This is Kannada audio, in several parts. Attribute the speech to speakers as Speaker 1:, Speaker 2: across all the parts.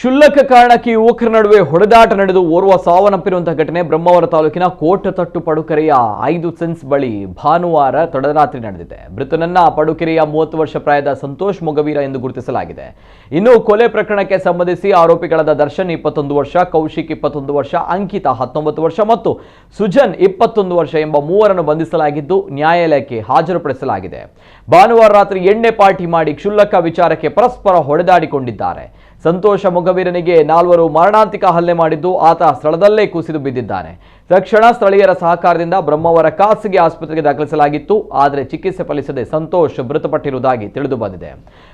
Speaker 1: ಕ್ಷುಲ್ಲಕ ಕಾರಣಕ್ಕೆ ಯುವಕರ ನಡುವೆ ಹೊಡೆದಾಟ ನಡೆದು ಓರ್ವ ಸಾವನ್ನಪ್ಪಿರುವಂತಹ ಘಟನೆ ಬ್ರಹ್ಮಾವರ ತಾಲೂಕಿನ ಕೋಟತಟ್ಟು ಪಡುಕೆರೆಯ 5 ಸೆನ್ಸ್ ಬಳಿ ಭಾನುವಾರ ತಡರಾತ್ರಿ ನಡೆದಿದೆ. ಮೃತನನ್ನ ಪಡುಕೆರೆಯ 30 ವರ್ಷ ಪ್ರಾಯದ ಸಂತೋಷ್ ಮೊಗವೀರ ಎಂದು ಗುರುತಿಸಲಾಗಿದೆ. ಇನ್ನು ಕೊಲೆ ಪ್ರಕರಣಕ್ಕೆ ಸಂಬಂಧಿಸಿ ಆರೋಪಿಗಳಾದ ದರ್ಶನ್ 21 ವರ್ಷ, ಕೌಶಿಕ್ 21 ವರ್ಷ, ಅಂಕಿತಾ 19 ವರ್ಷ ಮತ್ತು ಸುಜನ್ 21 ವರ್ಷ ಎಂಬ ಮೂವರನ್ನು ಬಂಧಿಸಲಾಗಿದ್ದು ನ್ಯಾಯಾಲಯಕ್ಕೆ ಹಾಜರುಪಡಿಸಲಾಗಿದೆ. ಭಾನುವಾರ ರಾತ್ರಿ ಎಣ್ಣೆ ಪಾರ್ಟಿ ಮಾಡಿ ಕ್ಷುಲ್ಲಕ ವಿಚಾರಕ್ಕೆ ಪರಸ್ಪರ ಹೊಡೆದಾಡಿಕೊಂಡಿದ್ದಾರೆ. ಸಂತೋಷ ಮೊಗವೀರನಿಗೆ 4 ಮಾರಣಾಂತಿಕ ಹಲ್ಲೆ ಮಾಡಿದ್ದು ಆತ ಸ್ಥಳದಲ್ಲೇ ಕುಸಿದು ಬಿದ್ದಿದ್ದಾನೆ. ತಕ್ಷಣ ಸ್ಥಳೀಯರ ಸಹಕಾರದಿಂದ ಬ್ರಹ್ಮಾವರ ಖಾಸಗಿ ಆಸ್ಪತ್ರೆಗೆ ದಾಖಲಿಸಲಾಗಿತ್ತು. ಆದರೆ ಚಿಕಿತ್ಸೆ ಫಲಿಸದೆ ಸಂತೋಷ್ ಮೃತಪಟ್ಟಿರುವುದಾಗಿ ತಿಳಿದು ಬಂದಿದೆ.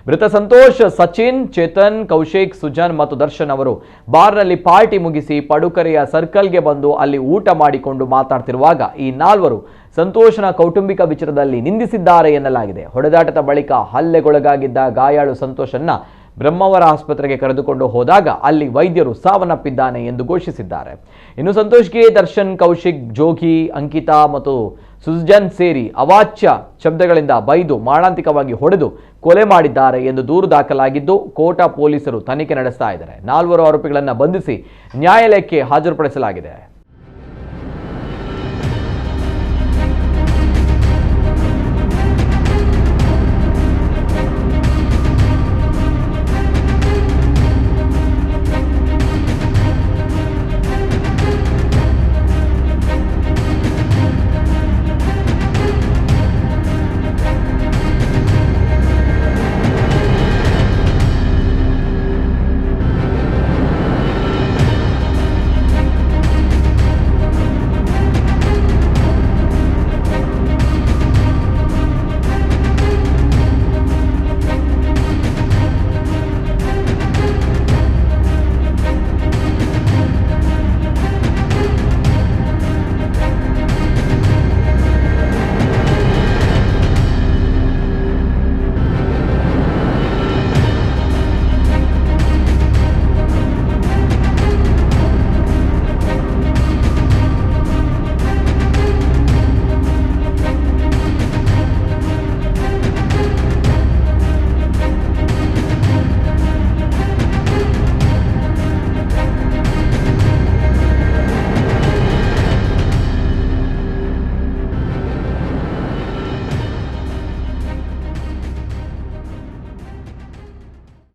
Speaker 1: ಮೃತ ಸಂತೋಷ್ ಸಚಿನ್, ಚೇತನ್, ಕೌಶಿಕ್, ಸುಜನ್ ಮತ್ತು ದರ್ಶನ್ ಅವರು ಬಾರ್ನಲ್ಲಿ ಪಾರ್ಟಿ ಮುಗಿಸಿ ಪಡುಕೆರೆಯ ಸರ್ಕಲ್ಗೆ ಬಂದು ಅಲ್ಲಿ ಊಟ ಮಾಡಿಕೊಂಡು ಮಾತನಾಡ್ತಿರುವಾಗ ಈ 4 ಸಂತೋಷನ ಕೌಟುಂಬಿಕ ವಿಚಾರದಲ್ಲಿ ನಿಂದಿಸಿದ್ದಾರೆ ಎನ್ನಲಾಗಿದೆ. ಹೊಡೆದಾಟದ ಬಳಿಕ ಹಲ್ಲೆಗೊಳಗಾಗಿದ್ದ ಗಾಯಾಳು ಸಂತೋಷನ್ನ ಬ್ರಹ್ಮಾವರ ಆಸ್ಪತ್ರೆಗೆ ಕರೆದುಕೊಂಡು ಹೋದಾಗ ಅಲ್ಲಿ ವೈದ್ಯರು ಸಾವನ್ನಪ್ಪಿದ್ದಾನೆ ಎಂದು ಘೋಷಿಸಿದ್ದಾರೆ. ಇನ್ನು ಸಂತೋಷ್ಗೆ ದರ್ಶನ್, ಕೌಶಿಕ್, ಜೋಗಿ, ಅಂಕಿತಾ ಮತ್ತು ಸುಜನ್ ಸೇರಿ ಅವಾಚ್ಯ ಶಬ್ದಗಳಿಂದ ಬೈದು ಮಾರಣಾಂತಿಕವಾಗಿ ಹೊಡೆದು ಕೊಲೆ ಮಾಡಿದ್ದಾರೆ ಎಂದು ದೂರು ದಾಖಲಾಗಿದ್ದು ಕೋಟ ಪೊಲೀಸರು ತನಿಖೆ ನಡೆಸ್ತಾ ಇದ್ದಾರೆ. 4 ಆರೋಪಿಗಳನ್ನು ಬಂಧಿಸಿ ನ್ಯಾಯಾಲಯಕ್ಕೆ ಹಾಜರುಪಡಿಸಲಾಗಿದೆ.